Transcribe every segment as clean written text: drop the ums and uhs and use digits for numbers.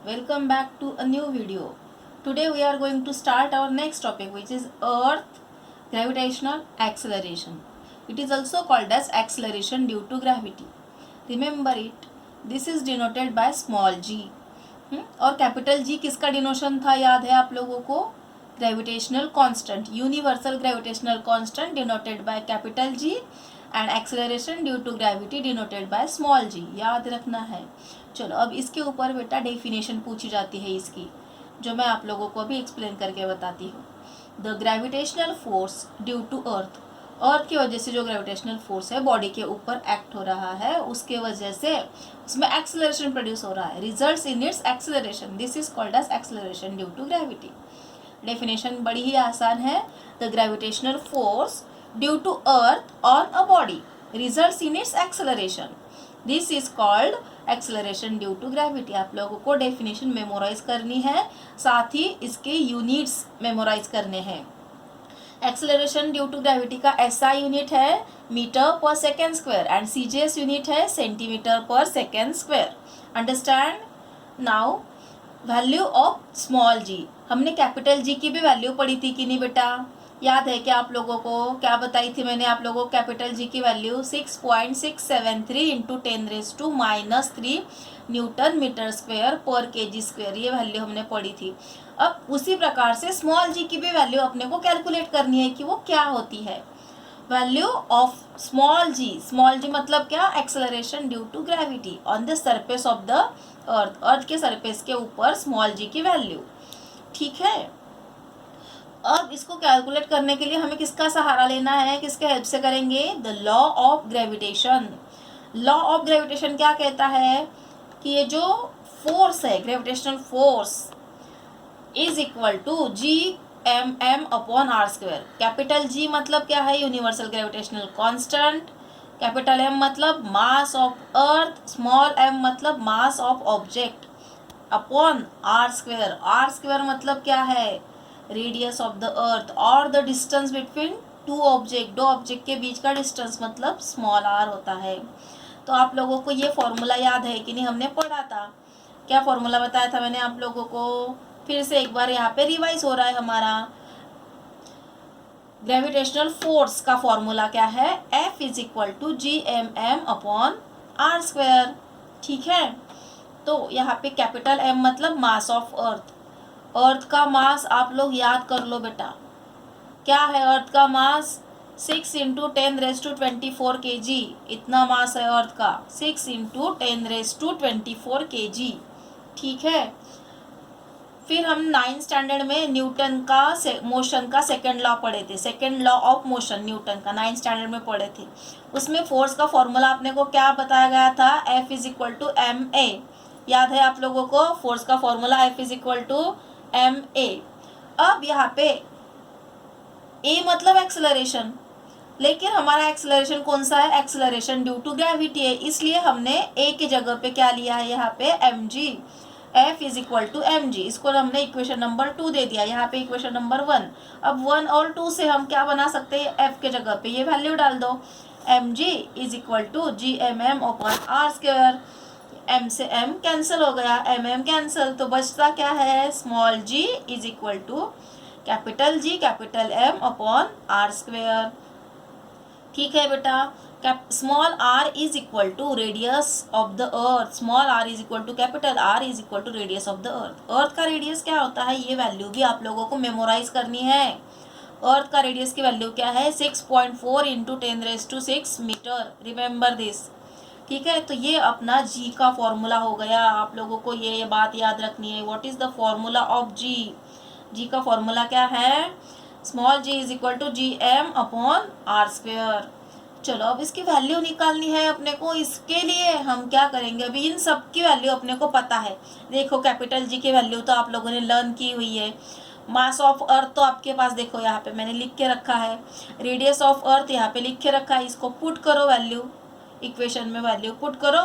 Welcome back to a new video. Today we are going to start our next topic, which is Earth gravitational acceleration. It is also called as acceleration due to gravity. Remember it. This is denoted by small g. और capital G किसका denotation था, याद है आप लोगों को? Gravitational constant, universal gravitational constant denoted by capital G and acceleration due to gravity denoted by small G, याद रखना है. चलो अब इसके ऊपर बेटा डेफिनेशन पूछी जाती है इसकी, जो मैं आप लोगों को अभी एक्सप्लेन करके बताती हूँ. The gravitational force due to earth, earth की वजह से जो ग्रेविटेशनल फोर्स है बॉडी के ऊपर एक्ट हो रहा है, उसके वजह से उसमें एक्सेलरेशन प्रोड्यूस हो रहा है, results in its acceleration. This is called as acceleration due to gravity. Definition बड़ी ही आसान है. The gravitational force due to earth on a body results in its acceleration. This is called acceleration due to gravity. आप लोगों को definition memorise करनी है, साथ ही इसके यूनिट्स मेमोराइज करने हैं. एक्सेलरेशन ड्यू टू ग्रेविटी का एसआई यूनिट है metre per second square and CGS unit है centimetre per second square. Understand. Now value of small G, हमने कैपिटल जी की भी वैल्यू पढ़ी थी कि नहीं बेटा? याद है क्या आप लोगों को? क्या बताई थी मैंने आप लोगों को? कैपिटल जी की value 6.673 into 10⁻³ newton metre square पर केजी स्क्वायर, ये वैल्यू हमने पढ़ी थी. अब उसी प्रकार से स्मॉल जी की भी वैल्यू अपने को कैलकुलेट करनी है कि वो क्या होती है. वैल्यू ऑफ स्मॉल जी मतलब क्या? Acceleration due to gravity on the surface of the earth, earth के सरफेस के ऊपर स्मॉल जी की वैल्यू. ठीक है. अब इसको कैलकुलेट करने के लिए हमें किसका सहारा लेना है, किसके हेल्प से करेंगे? The law of gravitation. Law of gravitation क्या कहता है कि ये जो फोर्स है, gravitational force is equal to G(m)m upon are square. Capital G मतलब क्या है? Universal gravitational constant. Capital M मतलब mass of earth, small M मतलब mass of object, upon are square. R square मतलब क्या है? रेडियस ऑफ द अर्थ और the distance between two object, दो ऑब्जेक्ट के बीच का डिस्टेंस मतलब स्मॉल आर होता है. तो आप लोगों को ये फॉर्मूला याद है कि नहीं? हमने पढ़ा था. क्या फॉर्मूला बताया था मैंने आप लोगों को? फिर से एक बार यहाँ पे रिवाइज हो रहा है हमारा. ग्रेविटेशनल फोर्स का फॉर्मूला क्या है? F is equal to G(m)m upon are square. ठीक है. तो यहाँ पे कैपिटल M मतलब मास ऑफ अर्थ. अर्थ का मास आप लोग याद कर लो बेटा. क्या है अर्थ का मास? 6 इंटू 10⁻24 kg, इतना मास है अर्थ का. 6 इंटू 10⁻24 kg. ठीक है. फिर हम 9th स्टैंडर्ड में न्यूटन का मोशन का सेकेंड लॉ पढ़े थे. Second law of motion Newton का 9th स्टैंडर्ड में पढ़े थे. उसमें फोर्स का फॉर्मूला अपने को क्या बताया गया था? F is equal to ma. याद है आप लोगों को? फोर्स का formula F is equal to ma. अब यहाँ पे a मतलब एक्सेलरेशन, लेकिन हमारा एक्सेलरेशन कौन सा है? एक्सेलरेशन ड्यू टू ग्रेविटी है, इसलिए हमने a की जगह पे क्या लिया है यहाँ पे? mg. F is equal to mg. इसको हमने इक्वेशन नंबर 2 दे दिया, यहाँ पे इक्वेशन नंबर 1. अब 1 और 2 से हम क्या बना सकते हैं? F के जगह पे ये वैल्यू डाल दो. mg is equal to G(m)m upon are square. m से m कैंसिल हो गया, mm कैंसिल, तो बचता क्या है? Small g is equal to capital G capital M upon are square. ठीक है बेटा. Small r is equal to radius of the earth. Small r is equal to capital R is equal to radius of the earth. Earth का radius क्या होता है? ये value भी आप लोगों को मेमोराइज करनी है. अर्थ का रेडियस की वैल्यू क्या है? 6.4 इंटू 10⁻6 मीटर. Remember this. ठीक है. तो ये अपना g का फॉर्मूला हो गया. आप लोगों को ये बात याद रखनी है. What is the formula of g? g का फॉर्मूला क्या है? Small g is equal to G(m) upon are square. चलो अब इसकी वैल्यू निकालनी है अपने को. इसके लिए हम क्या करेंगे? अभी इन सब की वैल्यू अपने को पता है. देखो कैपिटल जी की वैल्यू तो आप लोगों ने लर्न की हुई है. मास ऑफ अर्थ तो आपके पास देखो यहाँ पे मैंने लिख के रखा है. रेडियस ऑफ अर्थ यहाँ पे लिख के रखा है. इसको पुट करो, वैल्यू इक्वेशन में वैल्यू पुट करो,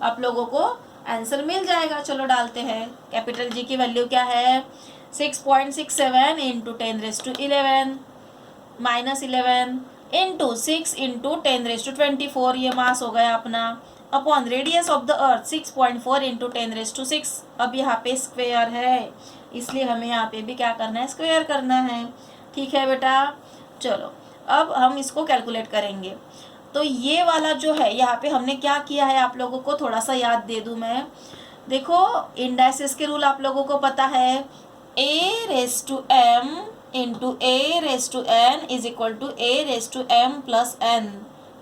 आप लोगों को आंसर मिल जाएगा. चलो डालते हैं. कैपिटल जी की वैल्यू क्या है? 6.67 इंटू 10⁻11 -11 इंटू 6 इंटू 10⁻24, ये मास हो गया अपना. Upon radius of the earth 6.4 into 10⁶। अब यहाँ पे स्क्वेयर है, इसलिए हमें यहाँ पे भी क्या करना है, स्क्वेयर करना है। ठीक है बेटा, चलो अब हम इसको कैलकुलेट करेंगे। तो ये वाला जो है यहाँ पे हमने क्या किया है, आप लोगों को थोड़ा सा याद दे दूँ मैं। देखो इंडाइसिस के रूल आप लोगों को पता है, a⁻m into a⁻n is equal to a⁻m+n।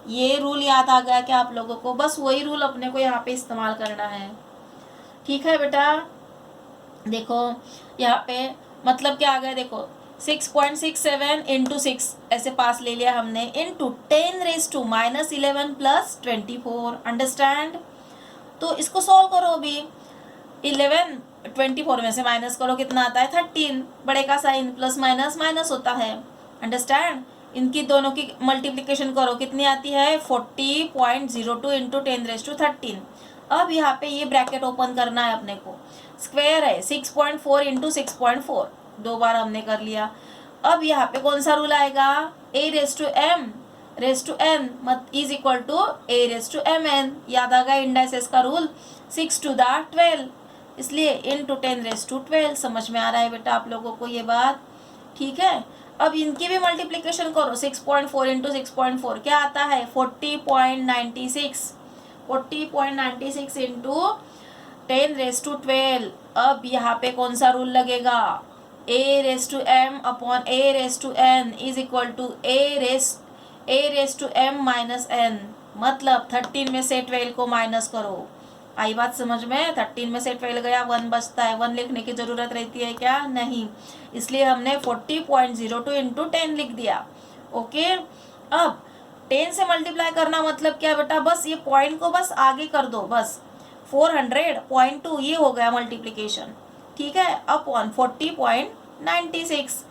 ये रूल याद आ गया क्या आप लोगों को? बस वही रूल अपने को यहाँ पे इस्तेमाल करना है। ठीक है बेटा, देखो यहाँ पे मतलब क्या आ गया, देखो 6.67 इंटू 6 ऐसे पास ले लिया हमने, इंटू 10⁻−11 + 24। अंडरस्टैंड? तो इसको सॉल्व करो अभी। 11 24 में से माइनस करो, कितना आता है 13। बड़े का साइन प्लस माइनस माइनस होता है। अंडरस्टैंड? इनकी दोनों की मल्टीप्लिकेशन करो, कितनी आती है 40.02 इंटू 10⁻13। अब यहाँ पे ये ब्रैकेट ओपन करना है अपने को, स्क्वायर है 6.4 इंटू 6.4, 2 बार हमने कर लिया। अब यहाँ पे कौन सा रूल आएगा, a⁻m⁻n is equal to a⁻mn। याद आ गया इंडाइसेस का रूल, 6 to the 12, इसलिए इंटू 10⁻12। समझ में आ रहा है बेटा आप लोगों को ये बात? ठीक है, अब इनकी भी मल्टीप्लिकेशन करो, 6.4 इंटू 6.4 क्या आता है 40.96, 40.96 इंटू 10⁻12। अब यहाँ पे कौन सा रूल लगेगा, a⁻m upon a⁻n is equal to a⁻m-n। मतलब 13 में से 12 को माइनस करो। आई बात समझ में? 13 में से 12 गया, 1 बचता है। 1 लिखने की ज़रूरत रहती है क्या? नहीं, इसलिए हमने 40.02 इंटू 10 लिख दिया। ओके, अब 10 से मल्टीप्लाई करना मतलब क्या बेटा, बस ये पॉइंट को बस आगे कर दो, बस 400.2 ये हो गया मल्टीप्लिकेशन। ठीक है, अपॉन 40.96,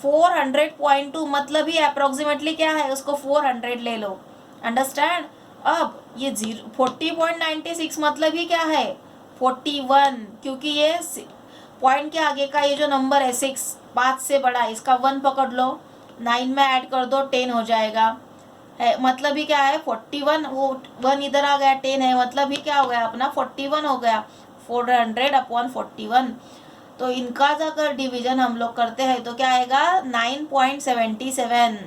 400.2 मतलब ही अप्रोक्सीमेटली क्या है, उसको 400 ले लो। अंडरस्टैंड? अब ये 40.96 मतलब ही क्या है 41, क्योंकि ये पॉइंट के आगे का ये जो नंबर है 6 5 से बड़ा है, इसका 1 पकड़ लो, 9 में ऐड कर दो 10 हो जाएगा। है मतलब ही क्या है 41, वो 1 इधर आ गया 10 है, मतलब ही क्या हो गया अपना 41 हो गया, 400/41। तो इनका अगर डिवीजन हम लोग करते हैं तो क्या आएगा 9.77।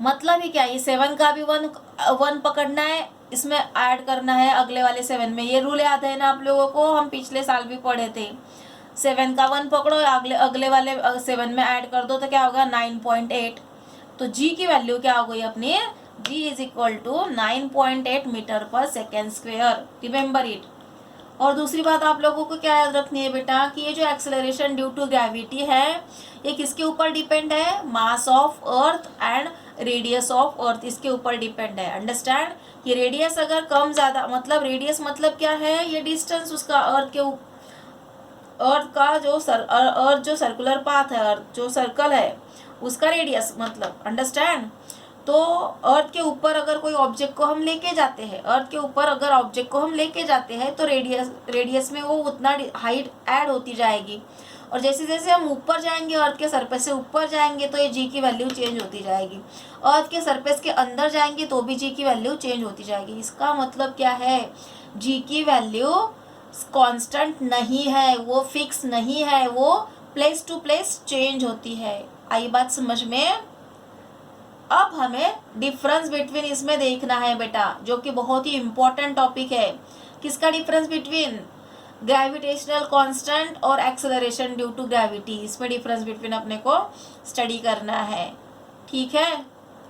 मतलब ही क्या, ये 7 का भी 1 पकड़ना है, इसमें ऐड करना है अगले वाले 7 में। ये रूल याद है ना आप लोगों को, हम पिछले साल भी पढ़े थे। 7 का 1 पकड़ो, अगले वाले 7 में ऐड कर दो तो क्या होगा 9.8। तो जी की वैल्यू क्या हो गई अपनी, जी is equal to 9.8 metre per second square. Remember it. और दूसरी बात आप लोगों को क्या याद रखनी है बेटा, कि ये जो एक्सेलरेशन ड्यू टू ग्रेविटी है ये किसके ऊपर डिपेंड है, मास of earth and radius of earth, इसके ऊपर डिपेंड है। अंडरस्टैंड? ये रेडियस अगर कम ज़्यादा, मतलब रेडियस मतलब क्या है, ये डिस्टेंस उसका अर्थ का जो अर्थ जो सर्कुलर पाथ है, अर्थ जो सर्कल है उसका रेडियस मतलब। अंडरस्टैंड? तो अर्थ के ऊपर अगर कोई ऑब्जेक्ट को हम लेके जाते हैं, अर्थ के ऊपर अगर ऑब्जेक्ट को हम लेके जाते हैं तो रेडियस में वो उतना हाइट ऐड होती जाएगी, और जैसे जैसे हम ऊपर जाएंगे, अर्थ के सरफेस से ऊपर जाएंगे तो ये जी की वैल्यू चेंज होती जाएगी। अर्थ के सरफेस के अंदर जाएंगे तो भी जी की वैल्यू चेंज होती जाएगी। इसका मतलब क्या है, जी की वैल्यू कांस्टेंट नहीं है, वो फिक्स नहीं है, वो प्लेस टू प्लेस चेंज होती है। आई बात समझ में? अब हमें डिफरेंस बिटवीन इसमें देखना है बेटा, जो कि बहुत ही इम्पोर्टेंट टॉपिक है। किसका डिफरेंस बिटवीन ग्रेविटेशनल कांस्टेंट और एक्सेलरेशन ड्यू टू ग्रेविटी, इसमें डिफरेंस बिटवीन अपने को स्टडी करना है। ठीक है।